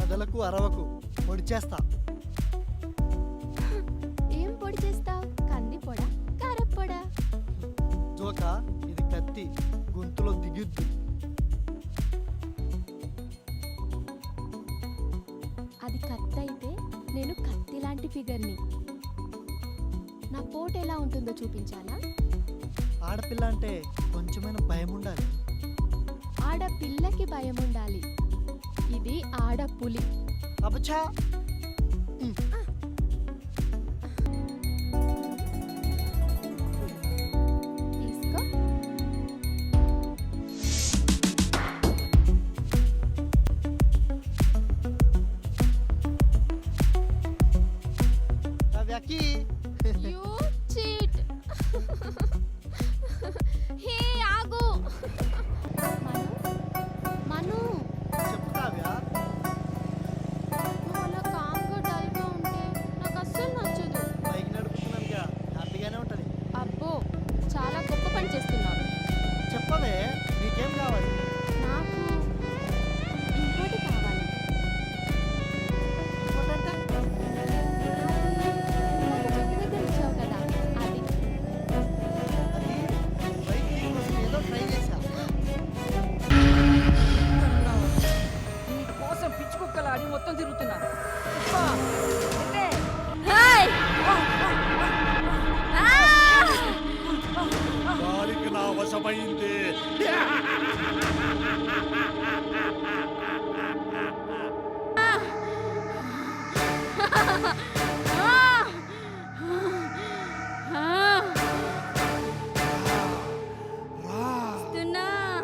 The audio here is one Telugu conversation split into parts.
కదలకు అరవకు, పొడి చేస్తా. ఏం పొడి చేస్తావు? కంది పొడా, కారప్పొడా? జోక, ఇది కత్తి, గొంతులో దిగుద్దు. అది కత్తి అయితే నేను కత్తి లాంటి ఫిగర్ని. నా పోటు ఎలా ఉంటుందో చూపించాలా? ఆడపిల్ల అంటే కొంచెమైనా భయం ఉండాలి. ఆడపిల్లకి భయం ఉండాలి. ఇది ఆడపులి. అబచా. తీసుకో. వ్యాకి You cheat. హే ఆగు. మను చెప్పు కావ్య. నువ్వు అలా కామ్గా డల్గా ఉంటే నాకు అస్సలు నచ్చదు. బైక్ నడుపుతున్నానుగా, హ్యాపీగానే ఉంటది. అబ్బో, చాలా గొప్ప పని చేస్తున్నావు. చెప్పవే, నీకేం కావాలి? నాకు ఇంకోటి కావాలి. ఇంకోటంటే? ఇందాక చెట్టు దగ్గర ఇచ్చావు కదా, అది. అది బైక్ కోసం ఏదో ట్రై చేశా. నీ కోసం పిచ్చి కుక్కలు ఆడి మొత్తం తిరుగుతున్నా. బాలిక నా వశమైంది.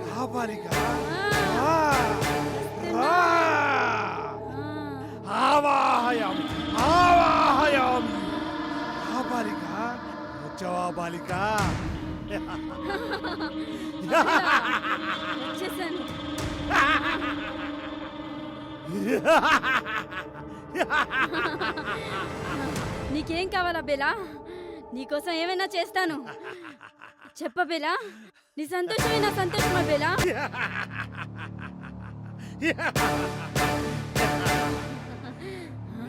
రా బాలిక, రా, రా. ఆవాహయామి, ఆవాహయామి. రా బాలిక, వచ్చావా బాలిక? వచ్చేసాను. నీకేం కావాలా బేలా? నీకోసం ఏమైనా చేస్తాను. చెప్ప బేలా, నీ సంతోషమే నా సంతోషమా బేలా?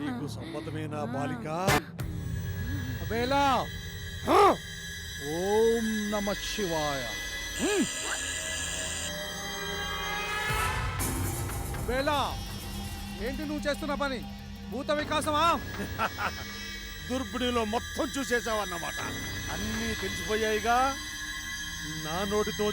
నీకు సమ్మతమేనా బాలిక? అబేలా, ఓం నమ శివాయ. బేలా, ఏంటి నువ్వు చేస్తున్న పని? భూత వికాసమా? దుర్బిణిలో మొత్తం చూసేసావన్నమాట. అన్నీ తెలిసిపోయాయిగా. నా నోటితో